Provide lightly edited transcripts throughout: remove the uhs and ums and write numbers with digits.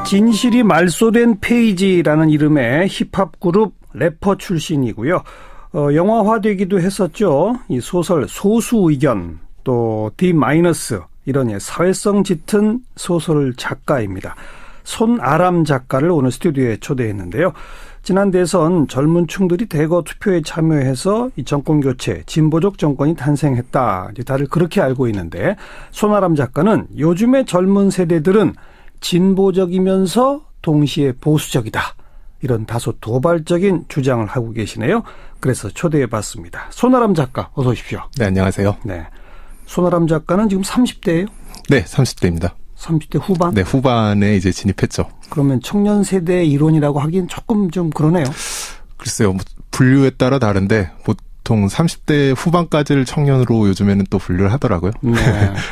진실이 말소된 페이지라는 이름의 힙합 그룹 래퍼 출신이고요. 영화화되기도 했었죠. 이 소설 소수 의견 또 D- 이런 사회성 짙은 소설 작가입니다. 손아람 작가를 오늘 스튜디오에 초대했는데요. 지난 대선 젊은 층들이 대거 투표에 참여해서 이 정권 교체, 진보적 정권이 탄생했다. 이제 다들 그렇게 알고 있는데 손아람 작가는 요즘의 젊은 세대들은 진보적이면서 동시에 보수적이다. 이런 다소 도발적인 주장을 하고 계시네요. 그래서 초대해봤습니다. 손아람 작가 어서 오십시오. 네, 안녕하세요. 네, 손아람 작가는 지금 30대예요? 네, 30대입니다. 30대 후반? 네, 후반에 이제 진입했죠. 그러면 청년 세대의 이론이라고 하긴 조금 좀 그러네요. 글쎄요, 뭐 분류에 따라 다른데 보통 30대 후반까지를 청년으로 요즘에는 또 분류를 하더라고요. 네.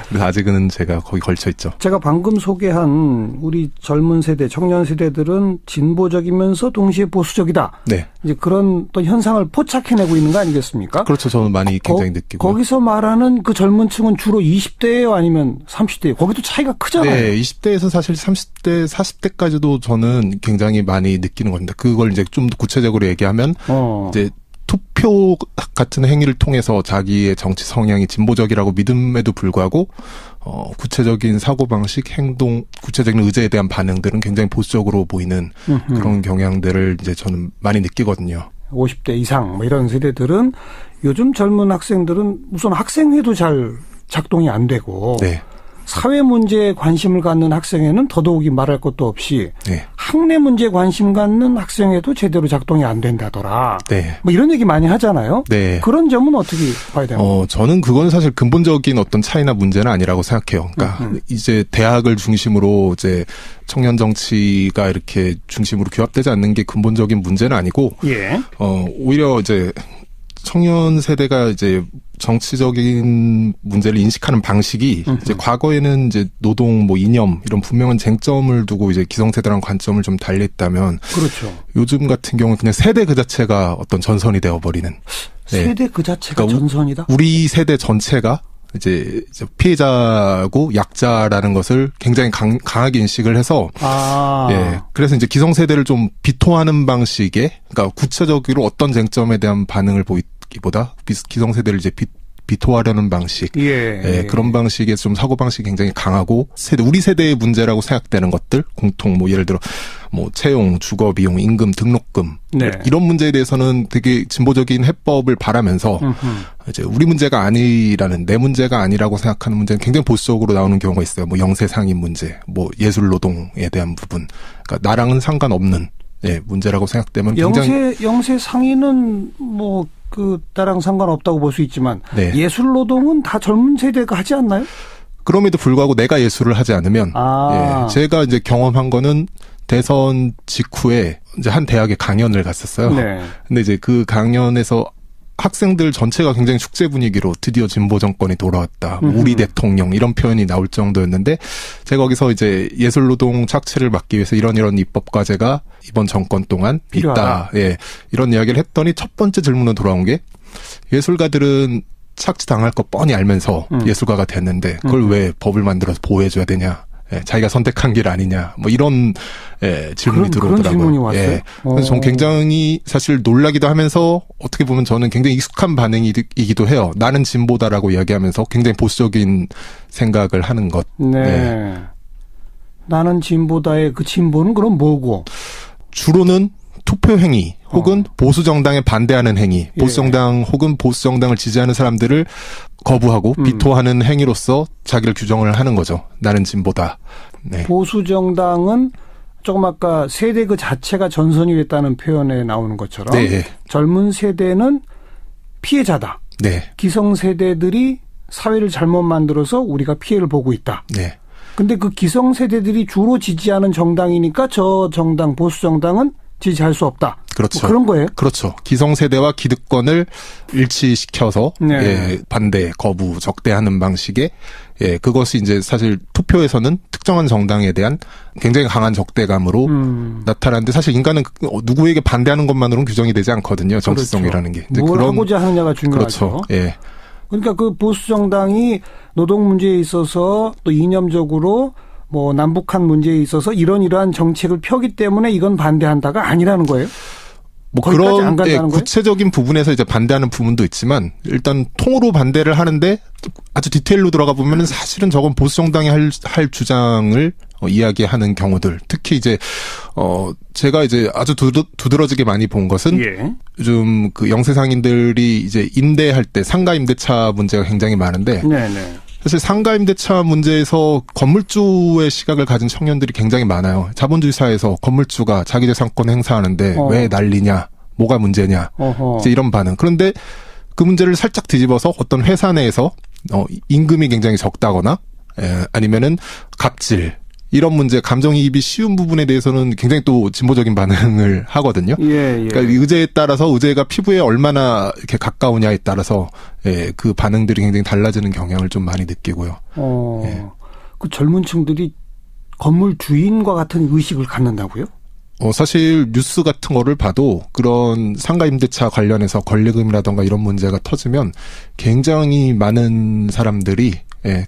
그래서 아직은 제가 거기 걸쳐 있죠. 제가 방금 소개한 우리 젊은 세대, 청년 세대들은 진보적이면서 동시에 보수적이다. 네. 이제 그런 또 현상을 포착해내고 있는 거 아니겠습니까? 그렇죠. 저는 많이 굉장히 느끼고. 거기서 말하는 그 젊은 층은 주로 20대예요, 아니면 30대예요? 거기도 차이가 크잖아요. 네, 20대에서 사실 30대, 40대까지도 저는 굉장히 많이 느끼는 겁니다. 그걸 이제 좀 더 구체적으로 얘기하면 이제 투표 같은 행위를 통해서 자기의 정치 성향이 진보적이라고 믿음에도 불구하고 구체적인 사고방식, 행동, 구체적인 의제에 대한 반응들은 굉장히 보수적으로 보이는 그런 경향들을 이제 저는 많이 느끼거든요. 50대 이상 뭐 이런 세대들은 요즘 젊은 학생들은 우선 학생회도 잘 작동이 안 되고 네. 사회 문제에 관심을 갖는 학생회는 더더욱이 말할 것도 없이 네. 학내 문제에 관심 갖는 학생회도 제대로 작동이 안 된다더라. 네. 뭐 이런 얘기 많이 하잖아요. 네. 그런 점은 어떻게 봐야 되나요? 저는 그건 사실 근본적인 어떤 차이나 문제는 아니라고 생각해요. 그러니까 이제 대학을 중심으로 이제 청년 정치가 이렇게 중심으로 규합되지 않는 게 근본적인 문제는 아니고, 예. 오히려 이제 청년 세대가 이제 정치적인 문제를 인식하는 방식이 이제 과거에는 이제 노동, 뭐 이념 이런 분명한 쟁점을 두고 이제 기성세대랑 관점을 좀 달리했다면, 그렇죠. 요즘 같은 경우는 그냥 세대 그 자체가 어떤 전선이 되어버리는. 세대 그 자체가 그러니까 전선이다? 우리 세대 전체가 이제 피해자고 약자라는 것을 굉장히 강하게 인식을 해서, 예. 그래서 이제 기성세대를 좀 비토하는 방식의, 그러니까 구체적으로 어떤 쟁점에 대한 반응을 보이기보다 기성세대를 이제 비토하려는 방식, 예. 그런 방식의 좀 사고방식이 굉장히 강하고, 우리 세대의 문제라고 생각되는 것들, 공통, 뭐, 예를 들어, 뭐, 채용, 주거 비용, 임금, 등록금, 네. 이런 문제에 대해서는 되게 진보적인 해법을 바라면서, 이제 우리 문제가 아니라는, 내 문제가 아니라고 생각하는 문제는 굉장히 보수적으로 나오는 경우가 있어요. 뭐, 영세상인 문제, 뭐, 예술 노동에 대한 부분. 그러니까 나랑은 상관없는, 문제라고 생각되면 굉장히. 영세 상인은 뭐, 나랑 상관없다고 볼 수 있지만, 네. 예술 노동은 다 젊은 세대가 하지 않나요? 그럼에도 불구하고 내가 예술을 하지 않으면, 제가 이제 경험한 거는 대선 직후에 이제 한 대학에 강연을 갔었어요. 네. 근데 이제 그 강연에서 학생들 전체가 굉장히 축제 분위기로 드디어 진보 정권이 돌아왔다. 우리 대통령 이런 표현이 나올 정도였는데, 제가 거기서 이제 예술노동 착취를 막기 위해서 이런 입법 과제가 이번 정권 동안 필요하다. 있다. 예. 이런 이야기를 했더니 첫 번째 질문으로 돌아온 게, 예술가들은 착취당할 거 뻔히 알면서 예술가가 됐는데 그걸 왜 법을 만들어서 보호해줘야 되냐. 자기가 선택한 길 아니냐, 뭐 이런 질문이 들어오더라고요. 그런 질문이 왔어요? 그래서 저는 굉장히 사실 놀라기도 하면서, 어떻게 보면 저는 굉장히 익숙한 반응이기도 해요. 나는 진보다라고 이야기하면서 굉장히 보수적인 생각을 하는 것. 네. 나는 진보다의 그 진보는 그럼 뭐고? 주로는 투표 행위 혹은 보수 정당에 반대하는 행위, 보수 정당 혹은 보수 정당을 지지하는 사람들을 거부하고 비토하는 행위로서 자기를 규정을 하는 거죠. 나는 진보다. 네. 보수 정당은 조금 아까 세대 그 자체가 전선이 됐다는 표현에 나오는 것처럼, 네. 젊은 세대는 피해자다. 네. 기성 세대들이 사회를 잘못 만들어서 우리가 피해를 보고 있다. 네. 근데 그 기성 세대들이 주로 지지하는 정당이니까 저 정당, 보수 정당은 지지할 수 없다. 그렇죠. 뭐 그런 거예요? 그렇죠. 기성세대와 기득권을 일치시켜서, 네. 반대, 거부, 적대하는 방식의, 그것이 이제 사실 투표에서는 특정한 정당에 대한 굉장히 강한 적대감으로 나타나는데, 사실 인간은 누구에게 반대하는 것만으로는 규정이 되지 않거든요. 정치성이라는 게. 뭘 하고자 하느냐가 중요하죠. 그렇죠. 예. 그러니까 그 보수 정당이 노동 문제에 있어서 또 이념적으로 뭐 남북한 문제에 있어서 이러한 정책을 펴기 때문에 이건 반대한다가 아니라는 거예요? 뭐 그런 구체적인 부분에서 이제 반대하는 부분도 있지만 일단 통으로 반대를 하는데 아주 디테일로 들어가 보면은 사실은 저건 보수 정당이 할 주장을 이야기하는 경우들. 특히 이제 제가 이제 아주 두드러지게 많이 본 것은 예. 요즘 그 영세상인들이 이제 임대할 때 상가 임대차 문제가 굉장히 많은데 네네. 사실 상가 임대차 문제에서 건물주의 시각을 가진 청년들이 굉장히 많아요. 자본주의 사회에서 건물주가 자기 재산권 행사하는데 왜 난리냐, 뭐가 문제냐, 이제 이런 반응. 그런데 그 문제를 살짝 뒤집어서 어떤 회사 내에서 임금이 굉장히 적다거나 아니면은 갑질 이런 문제, 감정이입이 쉬운 부분에 대해서는 굉장히 또 진보적인 반응을 하거든요. 예, 예. 그러니까 의제에 따라서 의제가 피부에 얼마나 이렇게 가까우냐에 따라서 그 반응들이 굉장히 달라지는 경향을 좀 많이 느끼고요. 예. 그 젊은 층들이 건물 주인과 같은 의식을 갖는다고요? 사실 뉴스 같은 거를 봐도 그런 상가 임대차 관련해서 권리금이라던가 이런 문제가 터지면 굉장히 많은 사람들이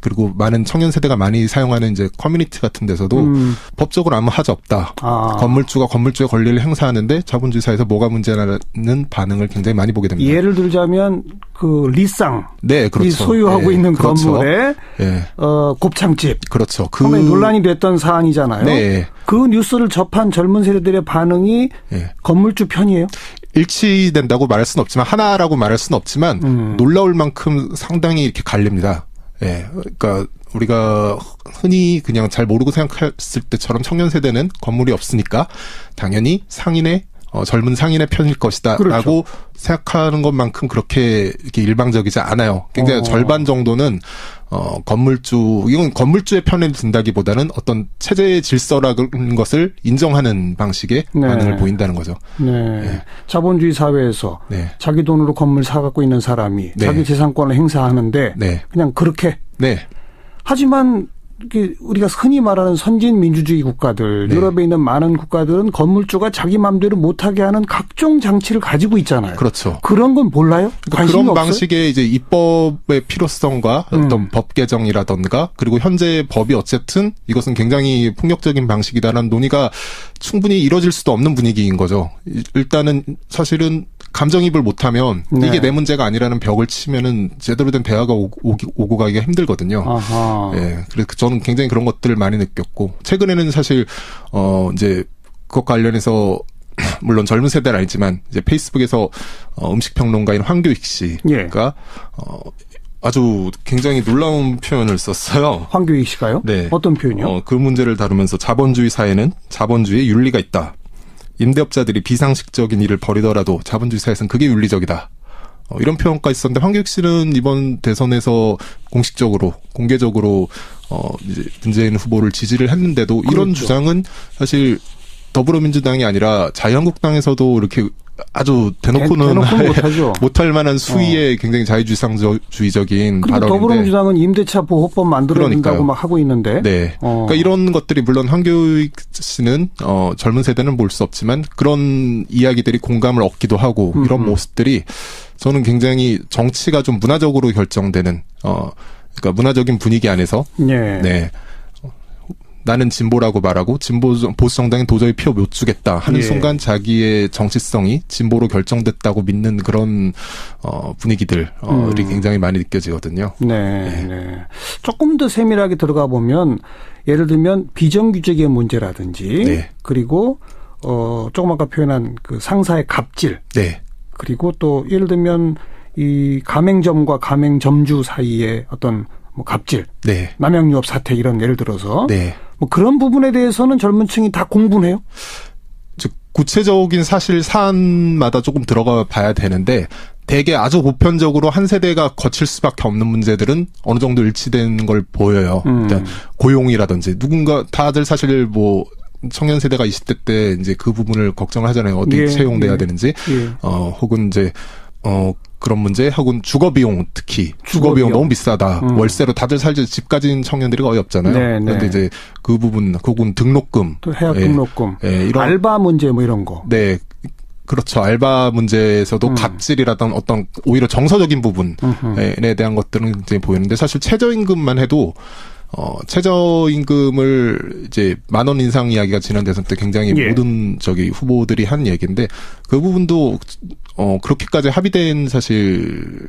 그리고 많은 청년 세대가 많이 사용하는 이제 커뮤니티 같은 데서도 법적으로 아무 하자 없다. 건물주가 건물주의 권리를 행사하는데 자본주의 사회에서 뭐가 문제라는 반응을 굉장히 많이 보게 됩니다. 예를 들자면 그 리쌍, 네, 그렇죠. 이 소유하고 있는 그렇죠. 건물에 곱창집, 그렇죠. 상당히 논란이 됐던 사안이잖아요. 네. 그 뉴스를 접한 젊은 세대들의 반응이 건물주 편이에요? 일치된다고 말할 수는 없지만 하나라고 말할 수는 없지만 놀라울 만큼 상당히 이렇게 갈립니다. 그러니까 우리가 흔히 그냥 잘 모르고 생각했을 때처럼 청년 세대는 건물이 없으니까 당연히 젊은 상인의 편일 것이다라고 그렇죠. 생각하는 것만큼 그렇게 이렇게 일방적이지 않아요. 굉장히 절반 정도는 이건 건물주의 편에 든다기보다는 어떤 체제의 질서라는 것을 인정하는 방식의 반응을 보인다는 거죠. 네. 자본주의 사회에서 자기 돈으로 건물 사갖고 있는 사람이 자기 재산권을 행사하는데 그냥 그렇게. 하지만 우리가 흔히 말하는 선진 민주주의 국가들, 유럽에 있는 많은 국가들은 건물주가 자기 마음대로 못하게 하는 각종 장치를 가지고 있잖아요. 그렇죠. 그런 건 몰라요? 관심이 그런 없어요? 방식의 이제 입법의 필요성과 어떤 법 개정이라던가 그리고 현재 법이 어쨌든 이것은 굉장히 폭력적인 방식이다라는 논의가 충분히 이뤄질 수도 없는 분위기인 거죠. 일단은 사실은 감정이입을 못하면 이게 내 문제가 아니라는 벽을 치면은 제대로 된 대화가 오고 가기가 힘들거든요. 그래서 저는 굉장히 그런 것들을 많이 느꼈고 최근에는 사실 이제 그것 관련해서 물론 젊은 세대는 아니지만 이제 페이스북에서 음식 평론가인 황교익 씨가 아주 굉장히 놀라운 표현을 썼어요. 황교익 씨가요? 네. 어떤 표현이요? 그 문제를 다루면서 자본주의 사회는 자본주의의 윤리가 있다. 임대업자들이 비상식적인 일을 벌이더라도 자본주의 사회에서는 그게 윤리적이다. 이런 표현까지 있었는데 황교익 씨는 이번 대선에서 공개적으로 이제 문재인 후보를 지지를 했는데도 이런 그렇죠. 주장은 사실 더불어민주당이 아니라 자유한국당에서도 이렇게 아주 대놓고는 못할 만한 수위의 굉장히 자유주의적인 발언인데. 더불어민주당은 임대차 보호법 만들어야 된다고 막 하고 있는데. 그러니까 이런 것들이 물론 황교익 씨는 젊은 세대는 볼 수 없지만 그런 이야기들이 공감을 얻기도 하고 이런 모습들이 저는 굉장히 정치가 좀 문화적으로 결정되는 그러니까 문화적인 분위기 안에서 나는 진보라고 말하고 보수 정당은 도저히 표 못 주겠다 하는 순간 자기의 정치성이 진보로 결정됐다고 믿는 그런 분위기들이 굉장히 많이 느껴지거든요. 조금 더 세밀하게 들어가 보면 예를 들면 비정규직의 문제라든지 그리고 조금 아까 표현한 그 상사의 갑질 그리고 또 예를 들면 이 가맹점과 가맹점주 사이의 어떤 뭐 갑질, 남양유업 사태 이런 예를 들어서 뭐 그런 부분에 대해서는 젊은 층이 다 공분해요? 즉 구체적인 사실 사안마다 조금 들어가 봐야 되는데 대개 아주 보편적으로 한 세대가 거칠 수밖에 없는 문제들은 어느 정도 일치되는 걸 보여요. 일단 고용이라든지 다들 사실 뭐 청년 세대가 20대 때 이제 그 부분을 걱정을 하잖아요. 어떻게 채용돼야 되는지 혹은 이제 그런 문제 혹은 주거비용 특히 주거비용 너무 비싸다. 월세로 다들 살지 집 가진 청년들이 거의 없잖아요. 그런데 이제 그 부분 혹은 등록금 또 해약 등록금 이런 알바 문제 뭐 이런 거. 그렇죠. 알바 문제에서도 갑질이라던 어떤 오히려 정서적인 부분에 대한 것들은 이제 보이는데 사실 최저임금만 해도 최저임금을 이제 10,000원 인상 이야기가 지난 대선 때 굉장히 모든 후보들이 한 얘기인데 그 부분도 그렇게까지 합의된 사실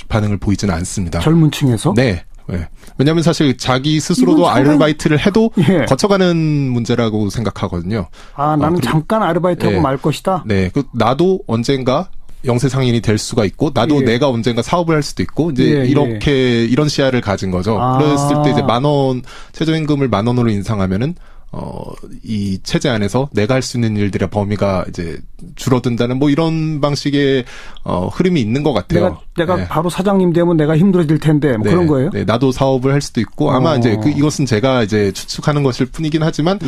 반응을 보이지는 않습니다. 젊은 층에서? 네. 네. 왜냐하면 사실 자기 스스로도 아르바이트를 해도 거쳐가는 문제라고 생각하거든요. 나는 잠깐 아르바이트하고 말 것이다? 네. 나도 언젠가 영세 상인이 될 수가 있고 나도 내가 언젠가 사업을 할 수도 있고 이제 이런 시야를 가진 거죠. 그랬을 때 이제 10,000원 최저임금을 10,000원으로 인상하면은 이 체제 안에서 내가 할 수 있는 일들의 범위가 이제 줄어든다는 뭐 이런 방식의 흐름이 있는 것 같아요. 내가 바로 사장님 되면 내가 힘들어질 텐데 뭐 그런 거예요? 네, 나도 사업을 할 수도 있고 아마 이제 이것은 제가 이제 추측하는 것일 뿐이긴 하지만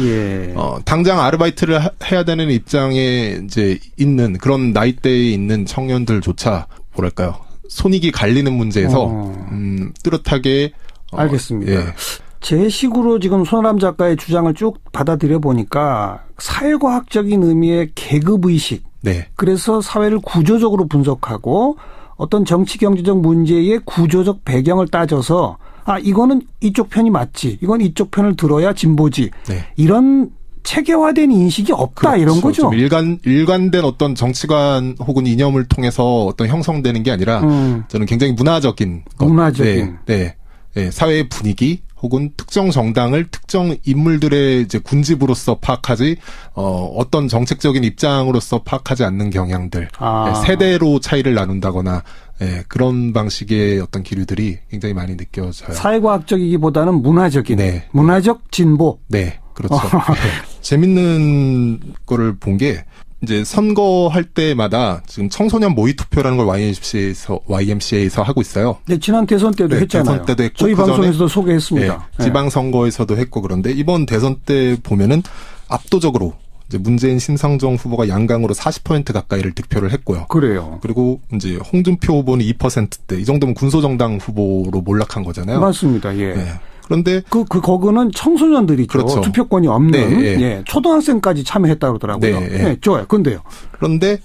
당장 아르바이트를 해야 되는 입장에 이제 있는 그런 나이대에 있는 청년들조차 뭐랄까요? 손익이 갈리는 문제에서 뚜렷하게 알겠습니다. 제 식으로 지금 손아람 작가의 주장을 쭉 받아들여 보니까 사회과학적인 의미의 계급의식. 그래서 사회를 구조적으로 분석하고 어떤 정치 경제적 문제의 구조적 배경을 따져서 이거는 이쪽 편이 맞지. 이건 이쪽 편을 들어야 진보지. 이런 체계화된 인식이 없다 이런 거죠. 좀 일관된 어떤 정치관 혹은 이념을 통해서 어떤 형성되는 게 아니라 저는 굉장히 문화적인 사회의 분위기 혹은 특정 정당을 특정 인물들의 이제 군집으로서 파악하지 어떤 정책적인 입장으로서 파악하지 않는 경향들 세대로 차이를 나눈다거나 그런 방식의 어떤 기류들이 굉장히 많이 느껴져요. 사회과학적이기보다는 문화적인 문화적 진보. 네, 그렇죠. 재밌는 거를 본 게 이제 선거할 때마다 지금 청소년 모의 투표라는 걸 YMCA에서 하고 있어요. 네, 지난 대선 때도 했잖아요. 대선 때도 했고 저희 방송에서도 소개했습니다. 지방선거에서도 했고 그런데 이번 대선 때 보면은 압도적으로 이제 문재인 심상정 후보가 양강으로 40% 가까이를 득표를 했고요. 그래요. 그리고 이제 홍준표 후보는 2%대 이 정도면 군소정당 후보로 몰락한 거잖아요. 맞습니다. 그런데 거기는 청소년들이죠. 그렇죠. 투표권이 없는 초등학생까지 참여했다고 그러더라고요. 좋아요. 근데요. 그런데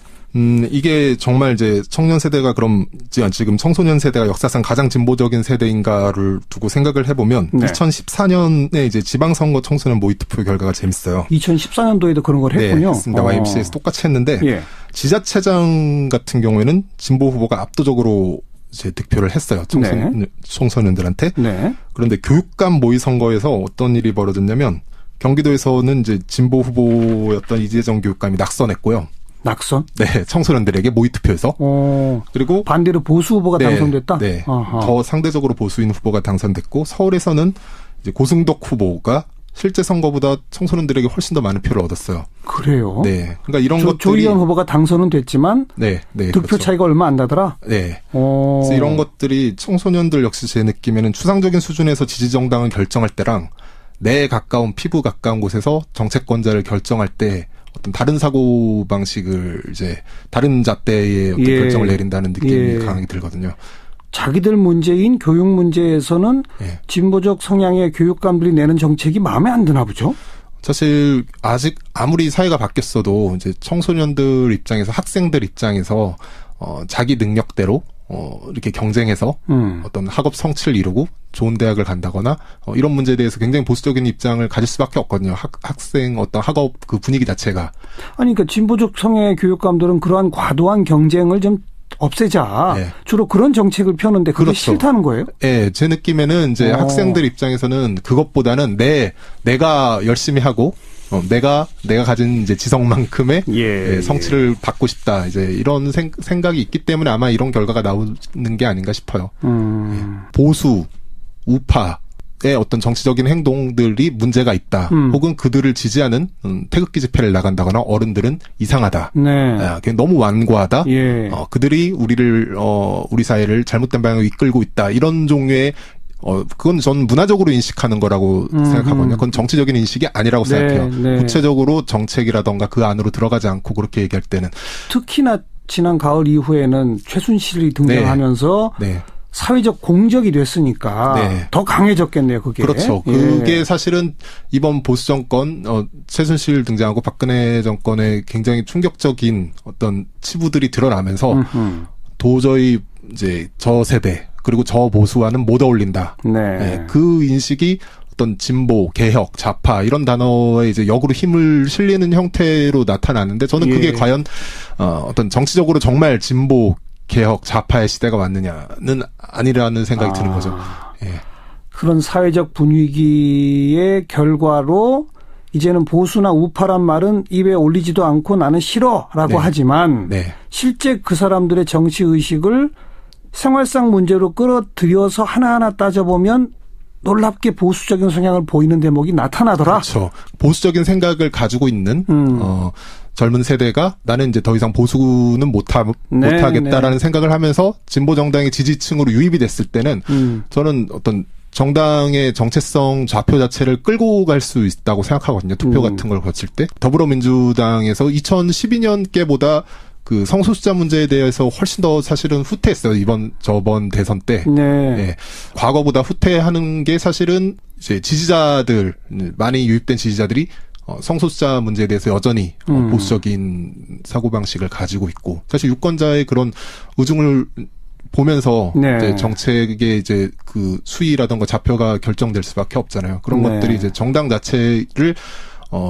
이게 정말 이제 청년 세대가 그럼 지금 청소년 세대가 역사상 가장 진보적인 세대인가를 두고 생각을 해보면 2014년에 이제 지방선거 청소년 모의투표 결과가 재밌어요. 2014년도에도 그런 걸 했군요. 맞습니다. YMCA에서 똑같이 했는데 지자체장 같은 경우에는 진보 후보가 압도적으로 이제 득표를 했어요. 청소년들한테. 그런데 교육감 모의 선거에서 어떤 일이 벌어졌냐면 경기도에서는 이제 진보 후보였던 이재정 교육감이 낙선했고요. 낙선? 네, 청소년들에게 모의 투표에서. 그리고 반대로 보수 후보가 당선됐다. 더 상대적으로 보수인 후보가 당선됐고 서울에서는 이제 고승덕 후보가 실제 선거보다 청소년들에게 훨씬 더 많은 표를 얻었어요. 그래요? 네. 그러니까 이런 것들이 조희연 후보가 당선은 됐지만 득표 그렇죠. 차이가 얼마 안 나더라. 그래서 이런 것들이 청소년들 역시 제 느낌에는 추상적인 수준에서 지지 정당을 결정할 때랑 내 가까운 피부 가까운 곳에서 정책권자를 결정할 때 어떤 다른 사고 방식을 이제 다른 잣대의 어떤 결정을 내린다는 느낌이 강하게 들거든요. 자기들 문제인 교육 문제에서는 진보적 성향의 교육감들이 내는 정책이 마음에 안 드나 보죠? 사실 아직 아무리 사회가 바뀌었어도 이제 청소년들 입장에서 학생들 입장에서 자기 능력대로 이렇게 경쟁해서 어떤 학업 성취를 이루고 좋은 대학을 간다거나 이런 문제에 대해서 굉장히 보수적인 입장을 가질 수밖에 없거든요. 학생 어떤 학업 그 분위기 자체가. 아니 그러니까 진보적 성향의 교육감들은 그러한 과도한 경쟁을 좀 없애자. 주로 그런 정책을 펴는데 그게 싫다는 거예요? 제 느낌에는 이제 학생들 입장에서는 그것보다는 내가 열심히 하고 내가 가진 이제 지성만큼의 성취를 받고 싶다. 이제 이런 생각이 있기 때문에 아마 이런 결과가 나오는 게 아닌가 싶어요. 보수, 우파의 어떤 정치적인 행동들이 문제가 있다. 혹은 그들을 지지하는 태극기 집회를 나간다거나 어른들은 이상하다. 너무 완고하다. 그들이 우리 사회를 잘못된 방향으로 이끌고 있다. 이런 종류의 그건 전 문화적으로 인식하는 거라고 생각하거든요. 그건 정치적인 인식이 아니라고 생각해요. 구체적으로 정책이라던가 그 안으로 들어가지 않고 그렇게 얘기할 때는. 특히나 지난 가을 이후에는 최순실이 등장하면서 사회적 공적이 됐으니까 더 강해졌겠네요. 그게. 그렇죠. 그게 사실은 이번 보수 정권 최순실 등장하고 박근혜 정권의 굉장히 충격적인 어떤 치부들이 드러나면서 도저히 이제 저 세대 그리고 저보수와는 못 어울린다. 네, 그 인식이 어떤 진보, 개혁, 좌파 이런 단어에 이제 역으로 힘을 실리는 형태로 나타나는데 저는 그게 과연 어떤 정치적으로 정말 진보, 개혁, 좌파의 시대가 왔느냐는 아니라는 생각이 드는 거죠. 예. 그런 사회적 분위기의 결과로 이제는 보수나 우파란 말은 입에 올리지도 않고 나는 싫어라고 하지만 실제 그 사람들의 정치의식을 생활상 문제로 끌어들여서 하나하나 따져보면 놀랍게 보수적인 성향을 보이는 대목이 나타나더라. 그렇죠. 보수적인 생각을 가지고 있는 젊은 세대가 나는 이제 더 이상 보수는 못하겠다라는 생각을 하면서 진보 정당의 지지층으로 유입이 됐을 때는 저는 어떤 정당의 정체성 좌표 자체를 끌고 갈 수 있다고 생각하거든요. 투표 같은 걸 거칠 때. 더불어민주당에서 2012년께보다 그 성소수자 문제에 대해서 훨씬 더 사실은 후퇴했어요. 저번 대선 때. 예. 과거보다 후퇴하는 게 사실은 이제 지지자들, 많이 유입된 지지자들이 성소수자 문제에 대해서 여전히 보수적인 사고방식을 가지고 있고, 사실 유권자의 그런 우중을 보면서 이제 정책의 이제 그 수위라던가 좌표가 결정될 수밖에 없잖아요. 그런 것들이 이제 정당 자체를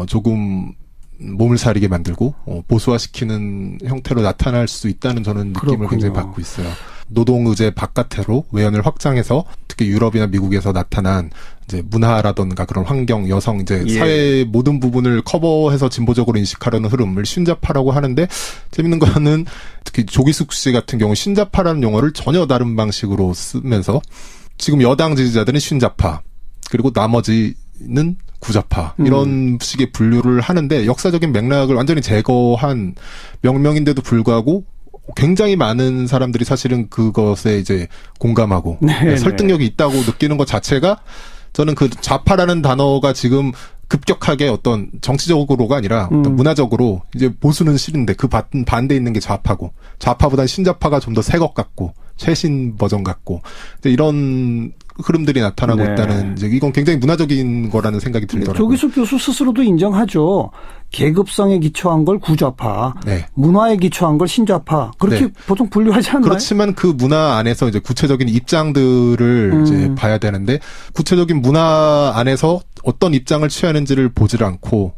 조금 몸을 사리게 만들고 보수화시키는 형태로 나타날 수 있다는 저는 느낌을 그렇군요. 굉장히 받고 있어요. 노동의제 바깥으로 외연을 확장해서 특히 유럽이나 미국에서 나타난 이제 문화라던가 그런 환경, 여성, 이제 사회의 모든 부분을 커버해서 진보적으로 인식하려는 흐름을 신자파라고 하는데, 재밌는 거는 특히 조기숙 씨 같은 경우 신자파라는 용어를 전혀 다른 방식으로 쓰면서 지금 여당 지지자들은 신자파, 그리고 나머지는 구자파 이런 식의 분류를 하는데, 역사적인 맥락을 완전히 제거한 명명인데도 불구하고 굉장히 많은 사람들이 사실은 그것에 이제 공감하고 설득력이 있다고 느끼는 것 자체가, 저는 그 좌파라는 단어가 지금 급격하게 어떤 정치적으로가 아니라 어떤 문화적으로 이제 보수는 싫은데 그 반대에 있는 게 좌파고, 좌파보다는 신좌파가 좀 더 새 것 같고 최신 버전 같고 이런 흐름들이 나타나고 있다는, 이제 이건 굉장히 문화적인 거라는 생각이 들더라고요. 조기숙 교수 스스로도 인정하죠. 계급성에 기초한 걸 구좌파, 문화에 기초한 걸 신좌파, 그렇게 보통 분류하지 않나요? 그렇지만 그 문화 안에서 이제 구체적인 입장들을 이제 봐야 되는데, 구체적인 문화 안에서 어떤 입장을 취하는지를 보질 않고,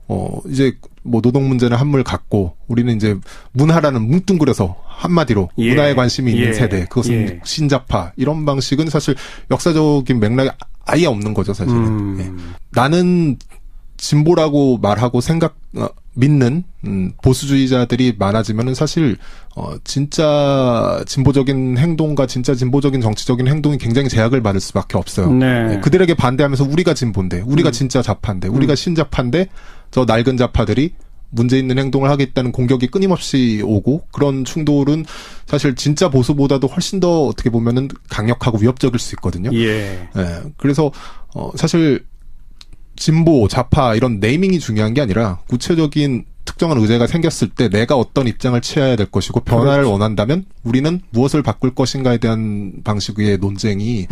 이제 뭐 노동 문제는 한물 갖고, 우리는 이제 문화라는 뭉뚱그려서 한마디로 문화에 관심이 있는 세대, 그것은 신자파, 이런 방식은 사실 역사적인 맥락이 아예 없는 거죠, 사실은. 나는 진보라고 말하고 믿는 보수주의자들이 많아지면은 사실 진짜 진보적인 행동과 진짜 진보적인 정치적인 행동이 굉장히 제약을 받을 수밖에 없어요. 그들에게 반대하면서 우리가 진보인데, 우리가 진짜 좌파인데, 우리가 신좌파인데 저 낡은 좌파들이 문제 있는 행동을 하겠다는 공격이 끊임없이 오고, 그런 충돌은 사실 진짜 보수보다도 훨씬 더 어떻게 보면은 강력하고 위협적일 수 있거든요. 그래서 사실 진보, 좌파 이런 네이밍이 중요한 게 아니라, 구체적인 특정한 의제가 생겼을 때 내가 어떤 입장을 취해야 될 것이고 변화를 원한다면 우리는 무엇을 바꿀 것인가에 대한 방식의 논쟁이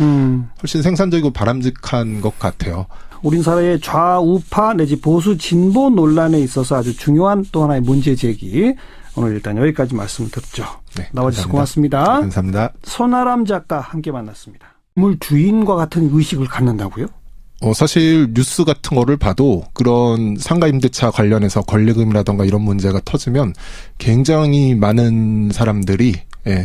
훨씬 생산적이고 바람직한 것 같아요. 우린 사회의 좌우파 내지 보수 진보 논란에 있어서 아주 중요한 또 하나의 문제 제기, 오늘 일단 여기까지 말씀 듣죠. 나와주셔서 고맙습니다. 감사합니다. 손아람 작가 함께 만났습니다. 물 주인과 같은 의식을 갖는다고요? 사실 뉴스 같은 거를 봐도 그런 상가 임대차 관련해서 권리금이라던가 이런 문제가 터지면 굉장히 많은 사람들이,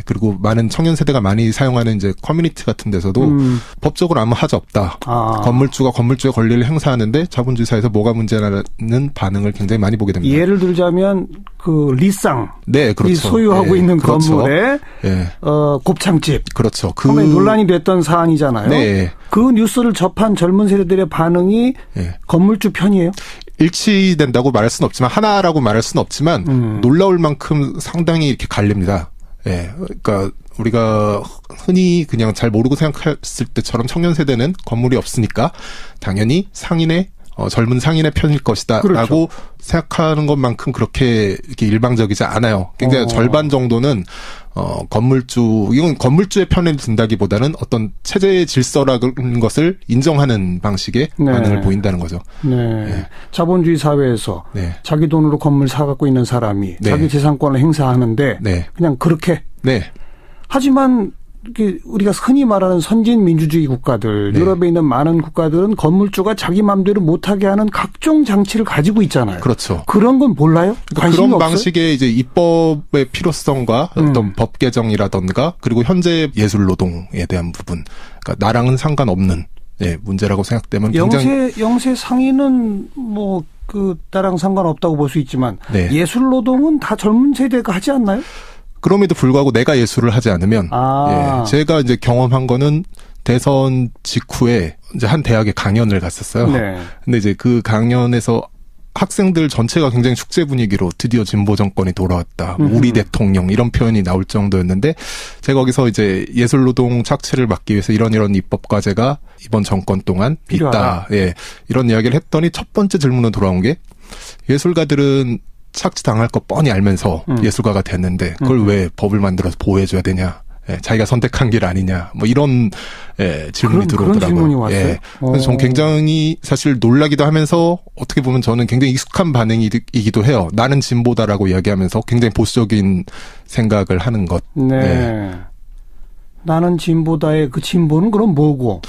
그리고 많은 청년 세대가 많이 사용하는 이제 커뮤니티 같은 데서도 법적으로 아무 하자 없다. 건물주가 건물주의 권리를 행사하는데 자본주의 사회에서 뭐가 문제라는 반응을 굉장히 많이 보게 됩니다. 예를 들자면 그 리쌍, 그렇죠. 이 소유하고 있는 건물에 곱창집, 그렇죠. 처음에 논란이 됐던 사안이잖아요. 그 뉴스를 접한 젊은 세대들의 반응이 건물주 편이에요? 일치된다고 말할 수는 없지만, 하나라고 말할 수는 없지만 놀라울 만큼 상당히 이렇게 갈립니다. 그러니까 우리가 흔히 그냥 잘 모르고 생각했을 때처럼 청년 세대는 건물이 없으니까 당연히 젊은 상인의 편일 것이다, 라고 생각하는 것만큼 그렇게 이렇게 일방적이지 않아요. 굉장히 절반 정도는 이건 건물주의 편에 든다기보다는 어떤 체제의 질서라는 것을 인정하는 방식의 반응을 보인다는 거죠. 자본주의 사회에서 자기 돈으로 건물 사갖고 있는 사람이 자기 재산권을 행사하는데 그냥 그렇게. 하지만 이렇게 우리가 흔히 말하는 선진 민주주의 국가들, 네. 유럽에 있는 많은 국가들은 건물주가 자기 마음대로 못하게 하는 각종 장치를 가지고 있잖아요. 그렇죠. 그런 건 몰라요? 그러니까 그런 방식의 이제 입법의 필요성과 어떤 법 개정이라던가 그리고 현재 예술 노동에 대한 부분, 그러니까 나랑은 상관없는 문제라고 생각되면 굉장히 영세 상인은 뭐 나랑 상관없다고 볼 수 있지만 네. 예술 노동은 다 젊은 세대가 하지 않나요? 그럼에도 불구하고 내가 예술을 하지 않으면 제가 이제 경험한 거는 대선 직후에 이제 한 대학에 강연을 갔었어요. 네. 근데 이제 그 강연에서 학생들 전체가 굉장히 축제 분위기로 드디어 진보 정권이 돌아왔다. 우리 대통령 이런 표현이 나올 정도였는데 제가 거기서 이제 예술 노동 착취를 막기 위해서 이런 입법 과제가 이번 정권 동안 필요하다. 있다. 예. 이런 이야기를 했더니 첫 번째 질문으로 돌아온 게 예술가들은 착취당할 거 뻔히 알면서 예술가가 됐는데 그걸 왜 법을 만들어서 보호해줘야 되냐. 자기가 선택한 길 아니냐. 뭐 이런 질문이 들어오더라고요. 그런 질문이 왔어요? 그래서 저는 굉장히 사실 놀라기도 하면서 어떻게 보면 저는 굉장히 익숙한 반응이기도 해요. 나는 진보다라고 이야기하면서 굉장히 보수적인 생각을 하는 것. 네. 나는 진보다의 그 진보는 그럼 뭐고?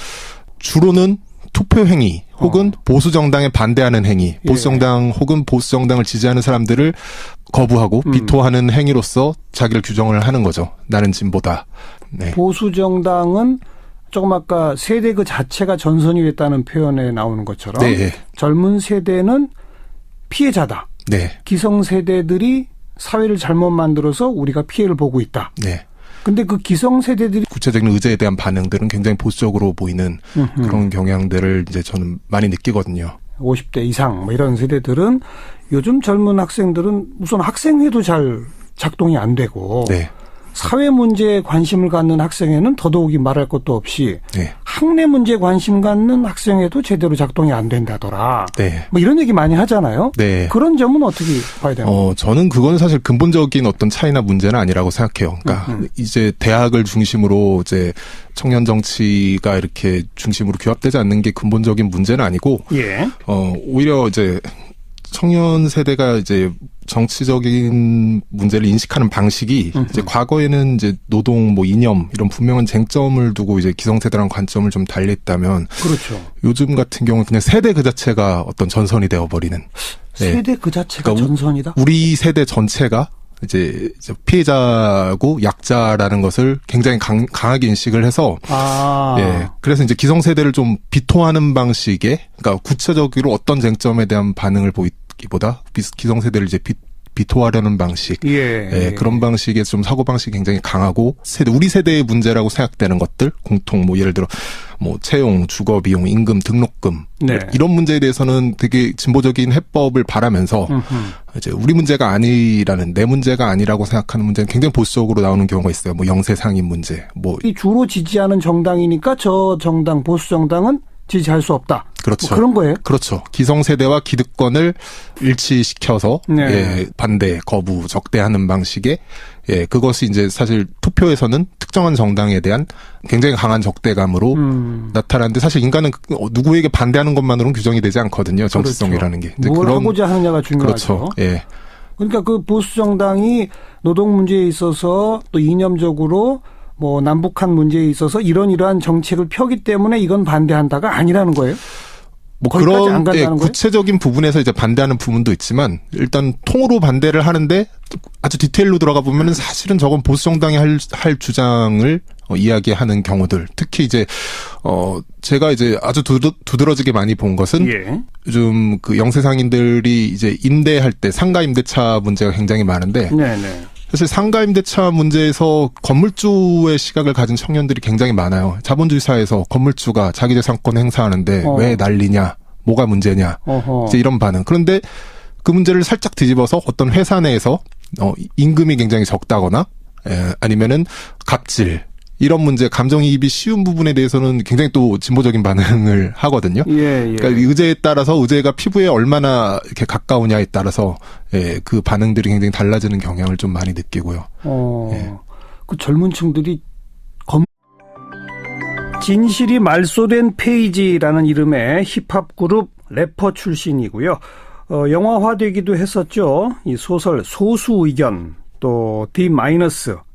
주로는 투표 행위 혹은 보수 정당에 반대하는 행위, 보수 정당 혹은 보수 정당을 지지하는 사람들을 거부하고 비토하는 행위로서 자기를 규정을 하는 거죠. 나는 진보다. 네. 보수 정당은 조금 아까 세대 그 자체가 전선이 됐다는 표현에 나오는 것처럼 네. 젊은 세대는 피해자다. 네. 기성 세대들이 사회를 잘못 만들어서 우리가 피해를 보고 있다. 네. 근데 그 기성 세대들이 구체적인 의제에 대한 반응들은 굉장히 보수적으로 보이는 그런 경향들을 이제 저는 많이 느끼거든요. 50대 이상 뭐 이런 세대들은 요즘 젊은 학생들은 우선 학생회도 잘 작동이 안 되고 네. 사회 문제에 관심을 갖는 학생회는 더더욱이 말할 것도 없이 네. 학내 문제에 관심 갖는 학생회도 제대로 작동이 안 된다더라. 네. 뭐 이런 얘기 많이 하잖아요. 네. 그런 점은 어떻게 봐야 되나요? 저는 그건 사실 근본적인 어떤 차이나 문제는 아니라고 생각해요. 그러니까 이제 대학을 중심으로 이제 청년 정치가 이렇게 중심으로 규합되지 않는 게 근본적인 문제는 아니고, 예. 오히려 이제 청년 세대가 이제 정치적인 문제를 인식하는 방식이 이제 과거에는 이제 노동 뭐 이념 이런 분명한 쟁점을 두고 이제 기성세대랑 관점을 좀 달리했다면 그렇죠. 요즘 같은 경우는 그냥 세대 그 자체가 어떤 전선이 되어버리는 세대 그 자체가 그러니까 전선이다. 우리 세대 전체가 이제 피해자고 약자라는 것을 굉장히 강하게 인식을 해서 그래서 이제 기성세대를 좀 비토하는 방식의 그러니까 구체적으로 어떤 쟁점에 대한 반응을 보이기보다 기성세대를 이제 비토하려는 방식 그런 방식의 좀 사고방식이 굉장히 강하고 우리 세대의 문제라고 생각되는 것들 공통 뭐 예를 들어 뭐 채용, 주거 비용, 임금, 등록금 이런 문제에 대해서는 되게 진보적인 해법을 바라면서 이제 우리 문제가 아니라는 내 문제가 아니라고 생각하는 문제는 굉장히 보수적으로 나오는 경우가 있어요. 뭐 영세 상인 문제 뭐 주로 지지하는 정당이니까 저 정당 보수 정당은 지지할 수 없다. 그렇죠. 뭐 그런 거예요? 그렇죠. 기성세대와 기득권을 일치시켜서 반대, 거부, 적대하는 방식의 그것이 이제 사실 투표에서는 특정한 정당에 대한 굉장히 강한 적대감으로 나타나는데 사실 인간은 누구에게 반대하는 것만으로는 규정이 되지 않거든요. 정치성이라는 게. 이제 뭘 하고자 하느냐가 중요하죠. 그렇죠. 예. 그러니까 그 보수 정당이 노동 문제에 있어서 또 이념적으로 뭐 남북한 문제에 있어서 이러한 정책을 펴기 때문에 이건 반대한다가 아니라는 거예요? 뭐 그런 구체적인 부분에서 이제 반대하는 부분도 있지만 일단 통으로 반대를 하는데 아주 디테일로 들어가 보면은 사실은 저건 보수 정당이 할 주장을 이야기하는 경우들 특히 이제 제가 이제 아주 두드러지게 많이 본 것은 요즘 그 영세 상인들이 이제 임대할 때 상가 임대차 문제가 굉장히 많은데 사실 상가 임대차 문제에서 건물주의 시각을 가진 청년들이 굉장히 많아요. 자본주의 사회에서 건물주가 자기재산권 행사하는데 왜 난리냐, 뭐가 문제냐, 이제 이런 반응. 그런데 그 문제를 살짝 뒤집어서 어떤 회사 내에서 임금이 굉장히 적다거나 아니면은 갑질 이런 문제, 감정이입이 쉬운 부분에 대해서는 굉장히 또 진보적인 반응을 하거든요. 그러니까 의제에 따라서 의제가 피부에 얼마나 이렇게 가까우냐에 따라서 그 반응들이 굉장히 달라지는 경향을 좀 많이 느끼고요. 그 젊은 층들이 진실이 말소된 페이지라는 이름의 힙합 그룹 래퍼 출신이고요. 영화화되기도 했었죠. 이 소설 소수 의견 또 D-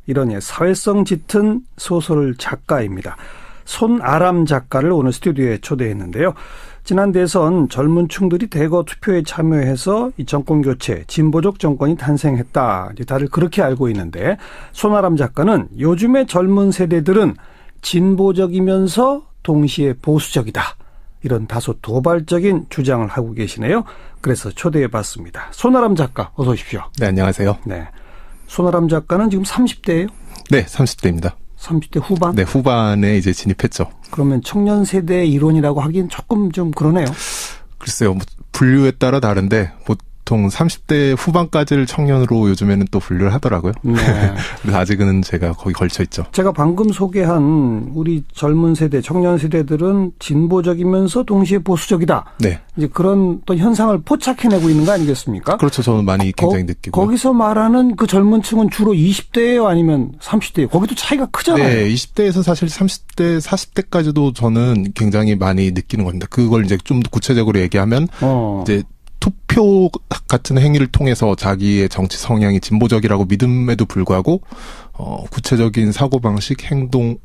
이런 사회성 짙은 소설 작가입니다. 손아람 작가를 오늘 스튜디오에 초대했는데요. 지난 대선 젊은 층들이 대거 투표에 참여해서 이 정권 교체, 진보적 정권이 탄생했다. 이제 다들 그렇게 알고 있는데 손아람 작가는 요즘의 젊은 세대들은 진보적이면서 동시에 보수적이다. 이런 다소 도발적인 주장을 하고 계시네요. 그래서 초대해봤습니다. 손아람 작가 어서 오십시오. 네, 안녕하세요. 네, 손아람 작가는 지금 30대예요? 네, 30대입니다. 30대 후반? 네, 후반에 이제 진입했죠. 그러면 청년 세대 이론이라고 하기엔 조금 좀 그러네요. 글쎄요, 뭐 분류에 따라 다른데 보통 30대 후반까지를 청년으로 요즘에는 또 분류를 하더라고요. 네. 그래서 아직은 제가 거기 걸쳐 있죠. 제가 방금 소개한 우리 젊은 세대, 청년 세대들은 진보적이면서 동시에 보수적이다. 네. 이제 그런 또 현상을 포착해내고 있는 거 아니겠습니까? 그렇죠. 저는 많이 굉장히 느끼고. 거기서 말하는 그 젊은 층은 주로 20대예요, 아니면 30대예요? 거기도 차이가 크잖아요. 네, 20대에서 사실 30대, 40대까지도 저는 굉장히 많이 느끼는 겁니다. 그걸 이제 좀 더 구체적으로 얘기하면 이제 투표 같은 행위를 통해서 자기의 정치 성향이 진보적이라고 믿음에도 불구하고 구체적인 사고방식, 행동